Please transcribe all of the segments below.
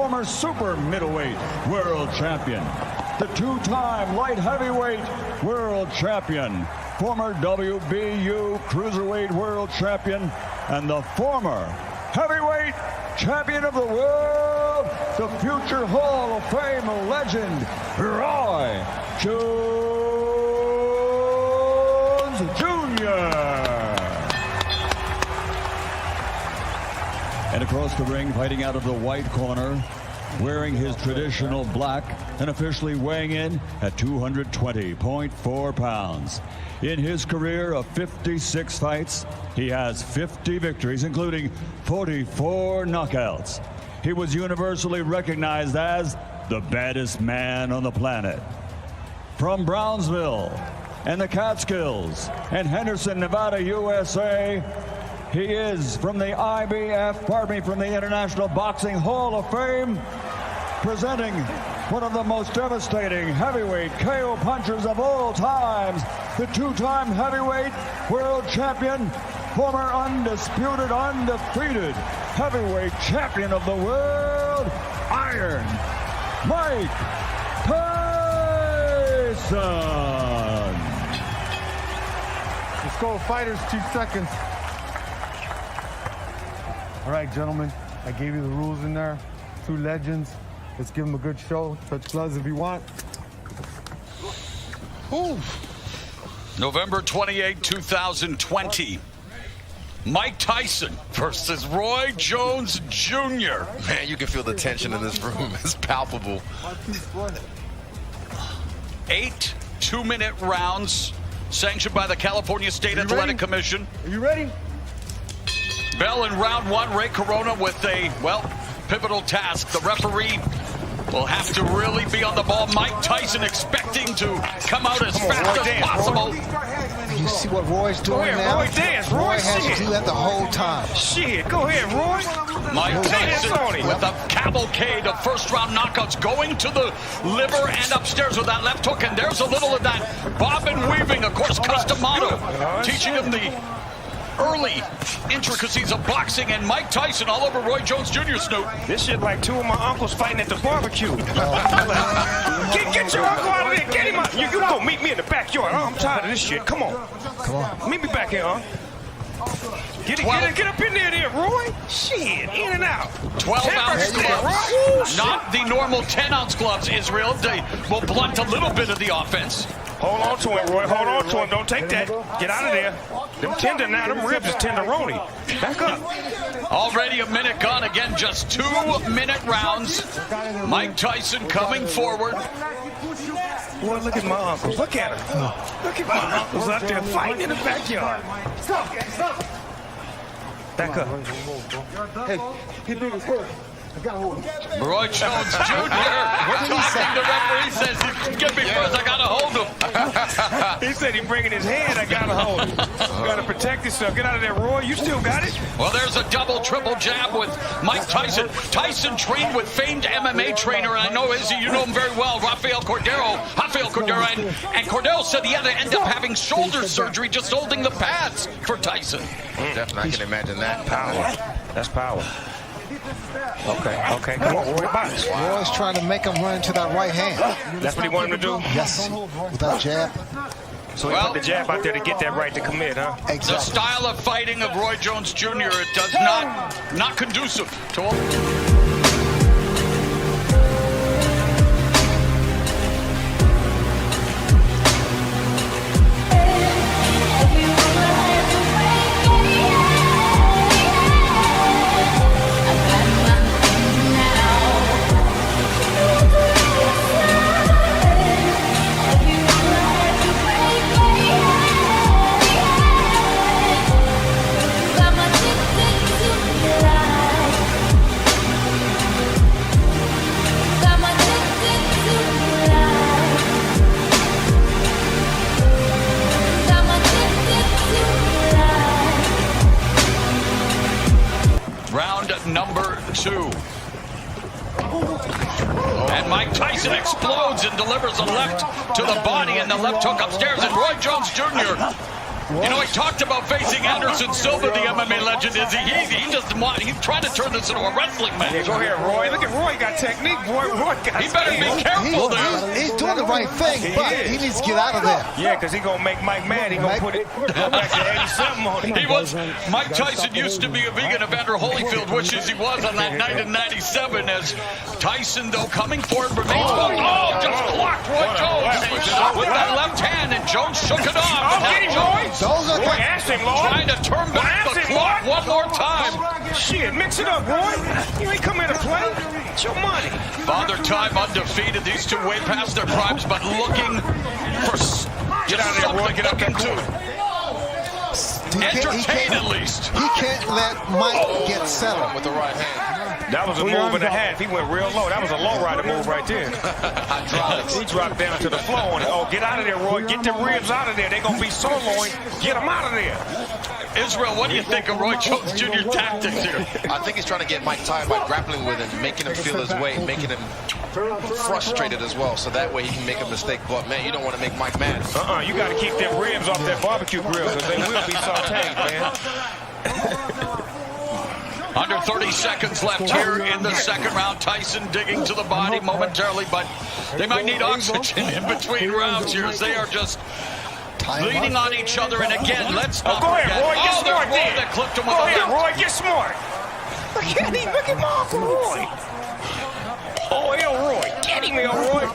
former super middleweight world champion, the two-time light heavyweight world champion, former WBU cruiserweight world champion, and the former heavyweight champion of the world, the future Hall of Fame legend, Roy Jones Jr. And across the ring, fighting out of the white corner, wearing his traditional black and officially weighing in at 220.4 pounds. In his career of 56 fights, he has 50 victories, including 44 knockouts. He was universally recognized as the baddest man on the planet. From Brownsville and the Catskills and Henderson, Nevada, USA, he is from the from the International Boxing Hall of Fame, presenting one of the most devastating heavyweight KO punchers of all times, the two-time heavyweight world champion, former undisputed, undefeated heavyweight champion of the world, Iron Mike Tyson. Let's go, fighters, 2 seconds. All right, gentlemen, I gave you the rules in there. 2 legends. Let's give them a good show. Touch gloves if you want. Ooh. November 28, 2020. Mike Tyson versus Roy Jones Jr. Man, you can feel the tension in this room. It's palpable. 8 2-minute rounds sanctioned by the California State Athletic Commission. Are you ready? Bell in round 1, Ray Corona with a, pivotal task. The referee will have to really be on the ball. Mike Tyson expecting to come out as fast as possible. You see what Roy's doing now? Roy dance. Roy has to do that the whole time. Shit, go ahead, Roy. Mike Tyson with a cavalcade of first-round knockouts going to the liver and upstairs with that left hook. And there's a little of that bobbin weaving, of course, Customato, teaching him the early intricacies of boxing, and Mike Tyson all over Roy Jones Jr. Snoop. This shit like 2 of my uncles fighting at the barbecue. Get your uncle out of there. Get him out. You go meet me in the backyard. I'm tired of this shit. Come on. Meet me back here, huh? Get up in there, Roy. Shit, in and out. 12-ounce gloves. Not the normal 10-ounce gloves, Israel. They will blunt a little bit of the offense. Hold on to him, Roy. Hold on to him. Don't take that. Get out of there. Them tender now. Them ribs is tenderoni. Back up. Already a minute gone. Again, just 2-minute rounds. Mike Tyson coming forward. Boy, look at my uncles. Look at him. Look at my uncles out there fighting in the backyard. Stop. Back up. Hey, hit me first. Roy Jones Jr. We're talking. The referee says, "Get me first. I gotta hold him." He said he's bringing his hand. I gotta hold him. You gotta protect yourself. Get out of there, Roy. You still got it. Well, there's a double, triple jab with Mike Tyson. Tyson trained with famed MMA trainer, and I know, Izzy, you know him very well, Rafael Cordero. And Cordero said he had to end up having shoulder surgery just holding the pads for Tyson. Definitely, I can imagine that. Power. That's power. Okay. Come on, Roy. Box. Roy's trying to make him run into that right hand. That's what he wanted him to do? Yes, with that jab. So he put the jab out there to get that right to commit, huh? Exactly. The style of fighting of Roy Jones Jr., it does not conducive to all. Number 2. And Mike Tyson explodes and delivers a left to the body and the left hook upstairs. And Roy Jones Jr. You know, he talked about facing Anderson Silva, the MMA legend. He doesn't want. He's trying to turn this into a wrestling match. Yeah, go ahead, Roy. Look at Roy. Got technique, boy. Roy got. He better be careful there. He's doing the right thing, but he needs to get out of there. Yeah, because he gonna make Mike mad. He gonna go back to 87 on him. He was. Mike Tyson used to be a vegan. Evander Holyfield wishes he was on that night in '97. As Tyson, though, coming forward, remains focused. Oh, just blocked Roy Jones with that left hand, and Jones shook it off. Oh, get him, Roy. Roy, ask him, Lord. Trying to turn back the clock one more time. Shit, mix it up, Roy. You ain't come here to play. It's your money. Father Time undefeated. These two way past their primes, but looking for Get out of there, Roy. Get up that court. entertain at least. He can't let Mike get settled with the right hand. That was a move and a half. He went real low. That was a low rider move right there. Hydraulics. He dropped down to the floor on it. Oh, get out of there, Roy. Get the ribs out of there. They're going to be soloing. Get them out of there. Israel, what do you think of Roy Jones Jr. tactics here? I think he's trying to get Mike tired by grappling with him, making him feel his weight, making him frustrated as well, so that way he can make a mistake. But, man, you don't want to make Mike mad. You got to keep them ribs off that barbecue grill because they will be sauteed, man. Under 30 seconds left here in the second round. Tyson digging to the body momentarily, but they might need oxygen in between rounds here as they are just leaning on each other. And again, let's not go ahead, forget. Roy, get smart Roy then. that clipped him with Go a ahead, left. Roy, get smart. Look at him. Look at my Uncle Roy. Oh, Elroy. Get him, Elroy.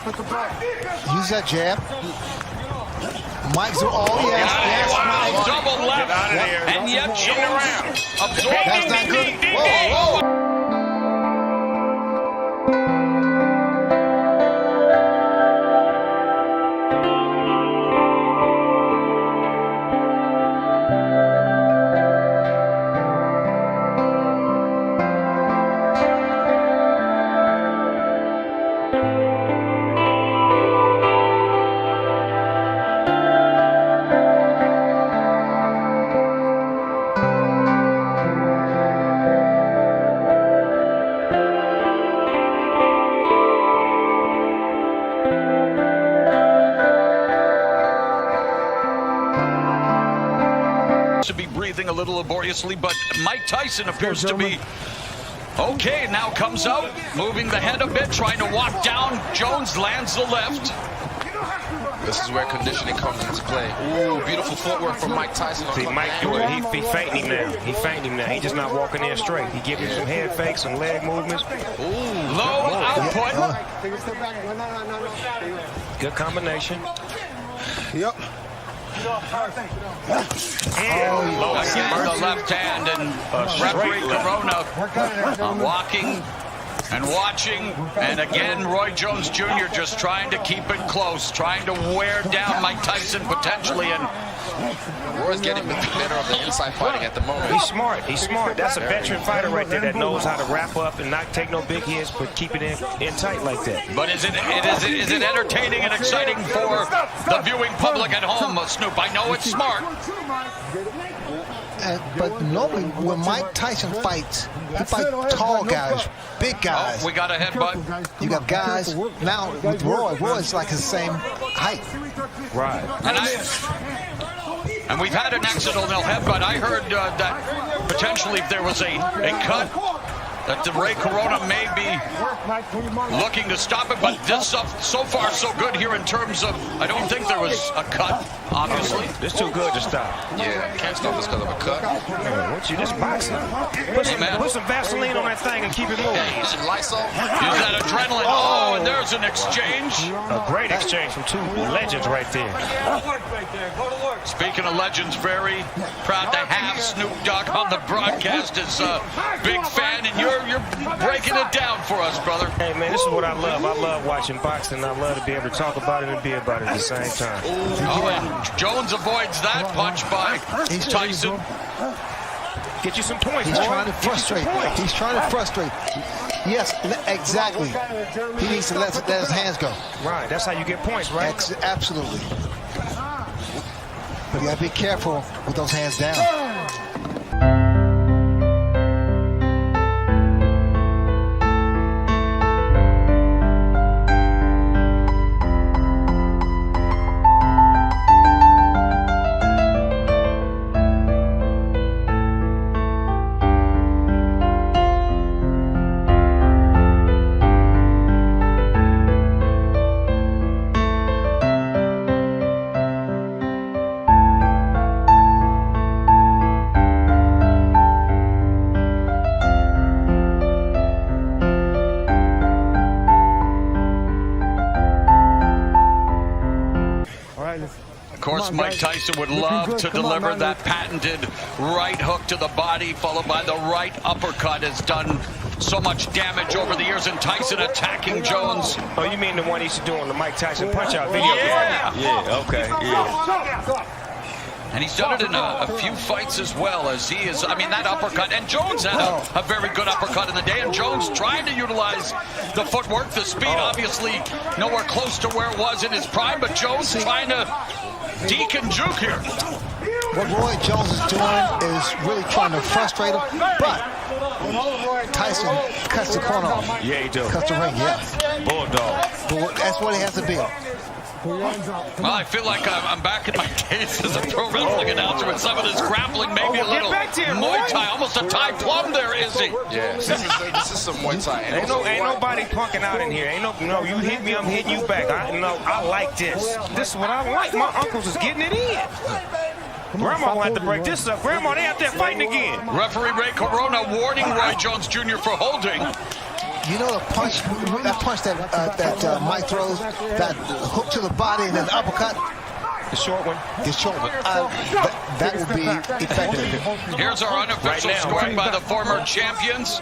Use that jab. Mike's yes, Mike. Double left. Get out of there. And yet Jones absorbed. That's not good. Whoa, whoa. To be breathing a little laboriously, but Mike Tyson appears to be okay. Now comes out, moving the head a bit, trying to walk down. Jones lands the left. This is where conditioning comes into play. Ooh, beautiful footwork from Mike Tyson. See, Mike doing it. He fainting him now. He fainting him now. He just not walking in straight. He giving him some head fakes, some leg movements. Ooh, low output. Good combination. Yep. Again, the left hand, and referee Corona walking and watching, and again Roy Jones Jr. just trying to keep it close, trying to wear down Mike Tyson potentially, and Roy's getting the better of the inside fighting at the moment. He's smart. He's smart. That's a veteran fighter right there that knows how to wrap up and not take no big hits, but keep it in tight like that. But is it entertaining and exciting for the viewing public at home, Snoop? I know it's smart. But normally when Mike Tyson fights, he fights tall guys, big guys. Oh, we got a headbutt. You got guys now with Roy's like his same height. Right. And we've had an accidental headbutt. I heard that potentially if there was a cut, that the Ray Corona may be looking to stop it, but this so far so good here in terms of, I don't think there was a cut, obviously. This too good to stop. Yeah, can't stop this because of a cut. What you just boxing? Put some Vaseline on that thing and keep it moving. Yeah, use some Lysol. Use that adrenaline. Oh, and there's an exchange. A great exchange from two legends right there. Speaking of legends, very proud to have Snoop Dogg on the broadcast as a big fan, and you're breaking it down for us, brother. Hey, man, this is what I love. I love watching boxing. I love to be able to talk about it and be about it at the same time. Oh, and Jones avoids that punch by Tyson. Get you some points. He's trying to frustrate. He's trying to frustrate. Yes, exactly. He needs to let his hands go. Right, that's how you get points, right? Absolutely. But you gotta be careful with those hands down. course, Mike Tyson would love to deliver that patented right hook to the body, followed by the right uppercut. Has done so much damage over the years, and Tyson attacking Jones. Oh, you mean the one he used to do on the Mike Tyson punch-out video? Yeah. Yeah, okay, yeah. And he's done it in a few fights as well, as he is, I mean, that uppercut. And Jones had a very good uppercut in the day, and Jones trying to utilize the footwork, the speed, obviously nowhere close to where it was in his prime, but Jones trying to deke and juke here. What Roy Jones is doing is really trying to frustrate him, but Tyson cuts the corner off. Yeah, he does. Cuts the ring, yeah. Bulldog. But that's what he has to be. Well, I feel like I'm back in my days as a pro wrestling announcer with some of this grappling, maybe a little Muay Thai, almost a Thai plum there, Izzy. Yeah, this is some Muay Thai. Ain't nobody punking out in here. Ain't no, you hit me, I'm hitting you back. I like this. This is what I like. My uncles is getting it in. Grandma will have to break this up. Grandma, they out there fighting again. Referee Ray Corona warning Roy Jones Jr. for holding. You know the punch, that Mike throws, that hook to the body and then the uppercut? The short one. The short one. That would be effective. Here's our unofficial scoring by the former champions.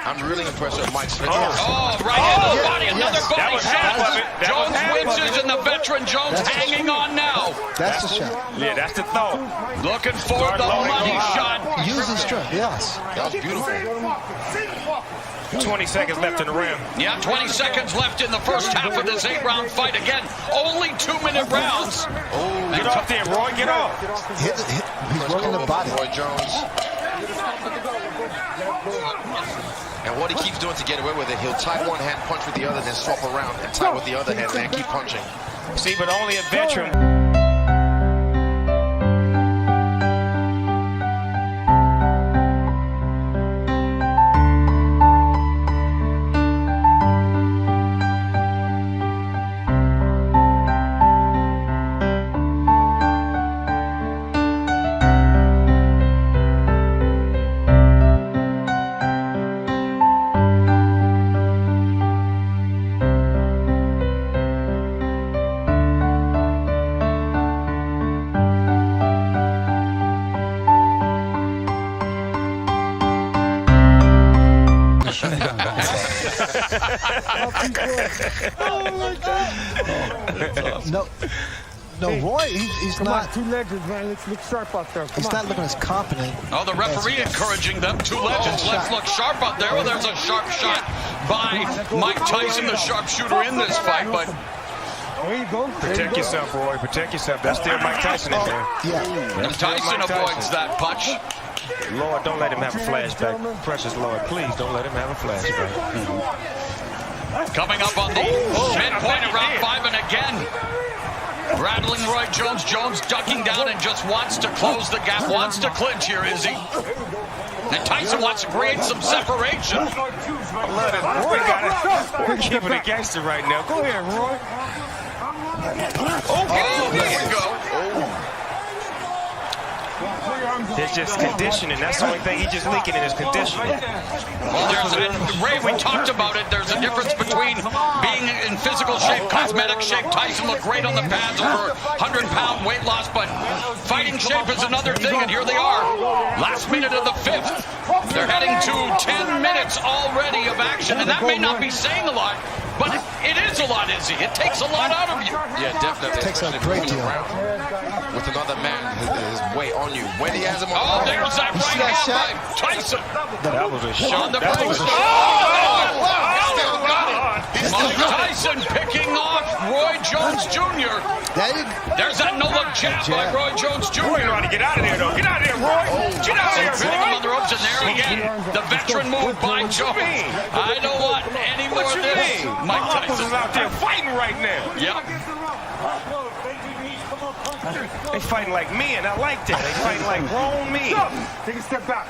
I'm really impressed with Mike's finish. Oh, right into the body, another body shot. Jones winches, and the veteran Jones hanging on now. That's the shot. Yeah, that's the thought. Looking for the money shot. Using strength, yes. That was beautiful. 20 seconds left in the round. Yeah, 20 seconds left in the first half of this 8-round fight. Again, only 2-minute rounds. Oh, get off there, Roy. Get off. He's working the body. Roy Jones. And what he keeps doing to get away with it, he'll tie one hand, punch with the other, then swap around and tie with the other hand, and keep punching. See, but only a veteran. No, Roy, he's not. Two legends, man. Let's look sharp out there. He's not looking as confident. Oh, the referee encouraging them. Two legends. Let's look sharp out there. Well, there's a sharp shot by Mike Tyson, the sharpshooter in this fight, but there you go. Protect yourself, Roy. Protect yourself. That's still Mike Tyson in there. Yeah. and Tyson avoids that punch. Lord, don't let him have a flashback. Precious Lord, please don't let him have a flashback. Coming up on the midpoint of round 5, and again, rattling Roy Jones. Jones ducking down and just wants to close the gap, wants to clinch here, Izzy. And Tyson wants to create some separation. I love it. Roy got it. We're keeping it gangster right now. Go ahead, Roy. Oh, there we go. It's just conditioning. That's the only thing he's just leaking in his conditioning. Well, Ray, we talked about it. There's a difference between being in physical shape, cosmetic shape. Tyson looked great on the pads, over 100-pound weight loss, but fighting shape is another thing, and here they are. Last minute of the 5th. They're heading to 10 minutes already of action, and that may not be saying a lot, but it is a lot, Izzy. It takes a lot out of you. Yeah, definitely. It takes a great deal. With another man his weight on you. When he has him on Oh, there's that right hand by Tyson. That was a shot. That was a shot. Mike Tyson picking off Roy Jones Jr. There's that no-look jab by Roy Jones Jr. Roy know how to get out of there, though. Get out of there, Roy. Get out of there, Hitting him on the Roy. ropes, and there again, the veteran move by Jones. I don't want any more What of you this. mean? Mike My uncles is Tyson. out there fighting right now. Yep. They fighting like men. I like that. They fighting like grown men. Take a step back.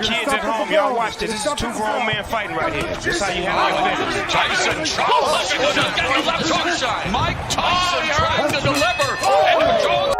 Kids at home, y'all watch this. This is two grown men fighting right here. This is how you handle your business. Tyson tries to get the left hook. Mike Tyson trying to deliver. And Jones.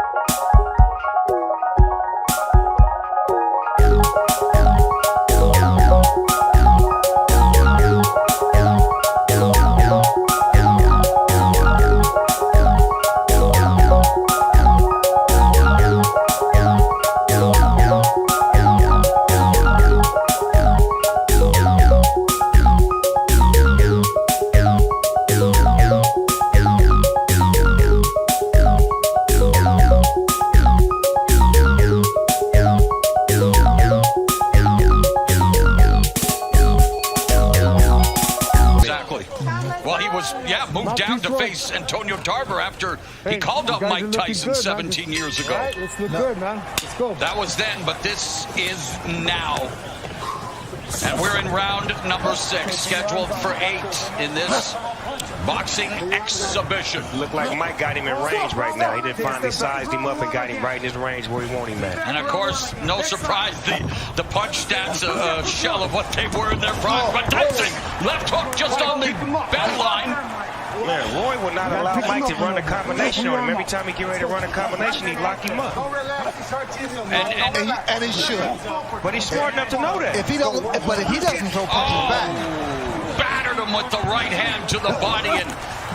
was, moved down to face Antonio Tarver after he called up Mike Tyson 17 years ago. All right, let's look good, man. Let's go. That was then, but this is now. And we're in round number 6, scheduled for 8 in this boxing exhibition. Looked like Mike got him in range right now. He did finally sized him up and got him right in his range where he wanted him at. And of course, no surprise, the punch stats a shell of what they were in their prime. But Tyson, left hook just on the bell line. Man, Roy would not allow Mike to run a combination on him. Every time he get ready to run a combination, he'd lock him up. And he should. But he's smart enough to know that. If he doesn't throw punches back. Battered him with the right hand to the body, and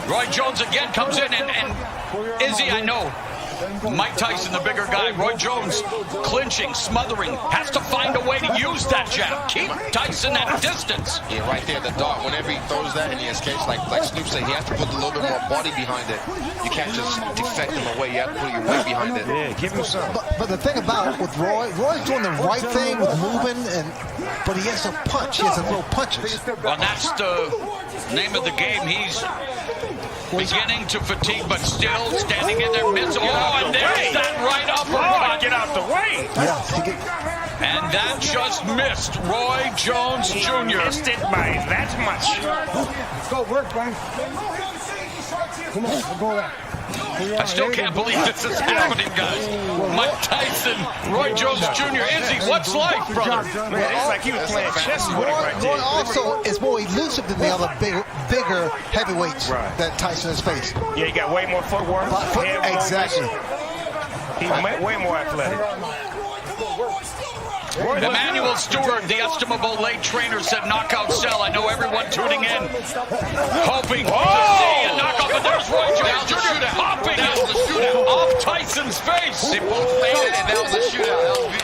Roy Jones again comes in, and Izzy, I know, Mike Tyson, the bigger guy, Roy Jones clinching, smothering, has to find a way to use that jab. Keep Tyson at a distance. Yeah, right there, the dart. Whenever he throws that and he escapes, like Snoop said, he has to put a little bit more body behind it. You can't just defect him away. You have to put your weight behind it. Yeah, give him some. But the thing about it with Roy's doing the right thing with moving, but he has to punch. He has to throw punches. Well, that's the name of the game. He's beginning to fatigue, but still standing in there midst. Oh, and there's that right uppercut. Get out the way. And that just missed Roy Jones Jr. Missed it by that much. Let's go, work, man. Come on, we'll go there. I still can't believe this is happening, guys. Mike Tyson, Roy Jones Jr. Izzy, what's life, brother? Man, it's like he was playing chess with him right there. Roy also is more elusive than the other bigger heavyweights that Tyson has faced. Yeah, he got way more footwork. Exactly. He's way more athletic. Emmanuel Stewart, the estimable late trainer, said knockout cell. I know everyone tuning in, hoping to see a knockout, but there's Roy Jones Jr. hopping off Tyson's face. They both made it, and that was a shootout.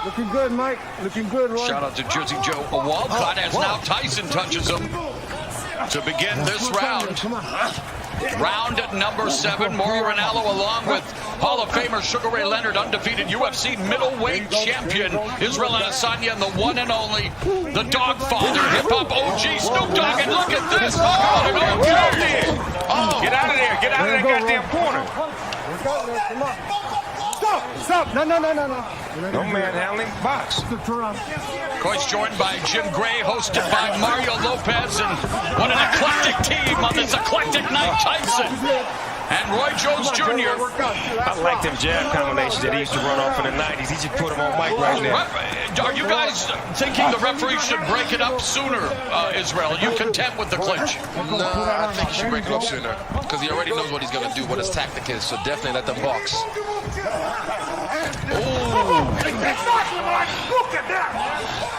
Looking good, Mike. Looking good, Roy. Shout out to Jersey Joe. A Walcott as now Tyson touches him to begin this round. Round at number 7. Mauro Ranallo along with Hall of Famer Sugar Ray Leonard, undefeated UFC middleweight champion Israel Adesanya, and the one and only, the Dogfather, hip-hop OG Snoop Dogg. And look at this. Get out of there. Get out of that goddamn corner. Come on. Stop. No. No manhandling, box. Of course, joined by Jim Gray, hosted by Mario Lopez, and what an eclectic team on this eclectic night. Tyson and Roy Jones Jr. I like them jab combinations that he used to run off in the 90s. He just put them on Mike right now. Are you guys thinking the referee should break it up sooner, Israel? Are you content with the clinch? No, I think he should break it up sooner because he already knows what he's going to do, what his tactic is, so definitely let them box. Look at that!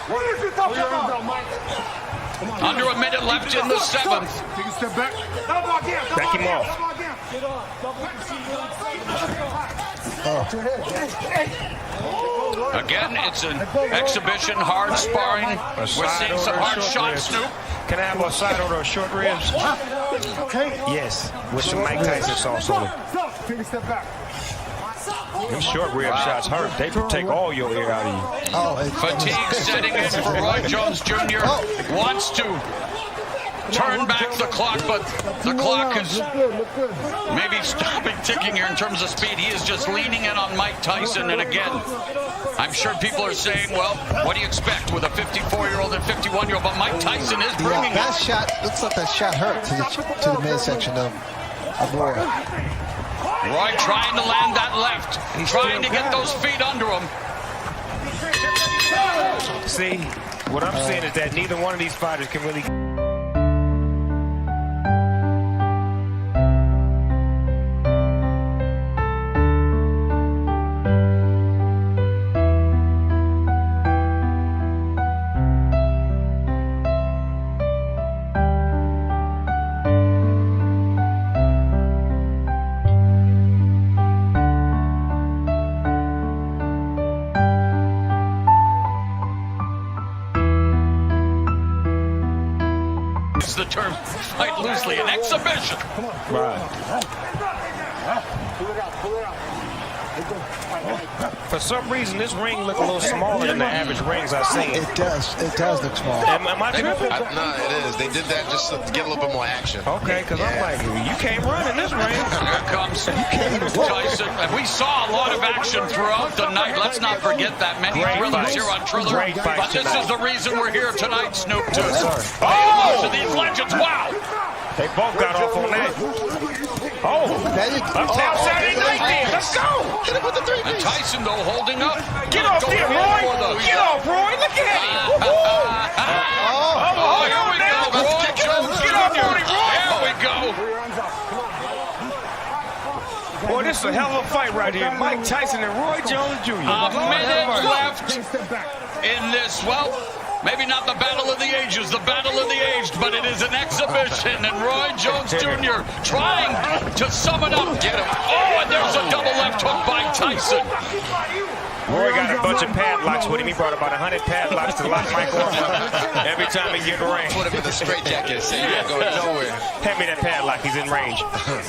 What is he talking about, Mike? Under a minute left in the 7th. Take a step back. Back him off. Again, it's an exhibition, hard sparring. We're seeing some hard shots, Snoop. Can I have a side order of short ribs? Yes, with some Mike Tyson sauce on it. Take a step back. Them short rib shots hurt. They take all your air out of you. Fatigue setting in for Roy Jones Jr. Wants to turn back the clock, but the clock is maybe stopping ticking here in terms of speed. He is just leaning in on Mike Tyson, and again, I'm sure people are saying, well, what do you expect with a 54-year-old and 51-year-old? But Mike Tyson is bringing that shot. Looks like that shot hurt to the midsection of Roy. Roy trying to land that left, trying to get those feet under him. See, what I'm saying is that neither one of these fighters can really... use the term fight loosely, an exhibition. Right. For some reason, this ring look a little smaller than the average rings I've seen. It does the small. Am I tripping? No, it is. They did that just to get a little bit more action. Okay, because I'm like, you can't run in this ring. Here comes Tyson. And we saw a lot of action throughout the night. Let's not forget that many Great thrillers fights. here on Triller. Great fights But this tonight. is the reason we're here tonight, Snoop, to Oh! these legends. Wow! They both got off on that. Oh, Uptown Saturday night then. Let's go. Hit him with the 3 And piece. Tyson, though, holding up. Get off there, Roy. Get off, Roy. Look at him. Oh, here we go. Roy Jones Get off on him, Roy. There we go. Boy, this is a hell of a fight right here. Mike Tyson and Roy Jones Jr. A minute left in this. Well, maybe not the battle of the ages, the battle of the aged, but it is an exhibition. And Roy Jones Jr. trying to sum it up. Get him. Oh, and there's a double left hook by Tyson. Roy got a bunch of padlocks with him. He brought about 100 padlocks to lock Mike up every time he get in the ring. Put him in the straitjacket and say, you're not going nowhere. Hand me that padlock. He's in range.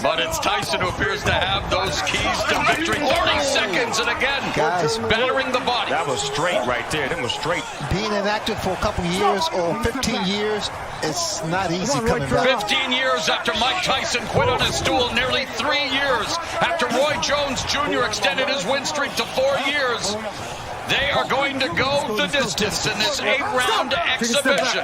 But it's Tyson who appears to have those keys to victory. 30 seconds, and again, Guys. battering the body. That was straight right there. That was straight. Being inactive for a couple years or 15 years, it's not easy coming back. 15 years after Mike Tyson quit on his stool, nearly 3 years after Roy Jones Jr. extended his win streak to 4 years. They are going to go the distance in this 8-round exhibition.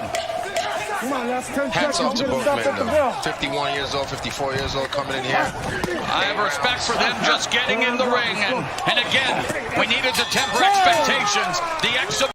Hats off to both men, though. 51 years old, 54 years old, coming in here. I have respect for them just getting in the ring. And again, we needed to temper expectations. The exhibition.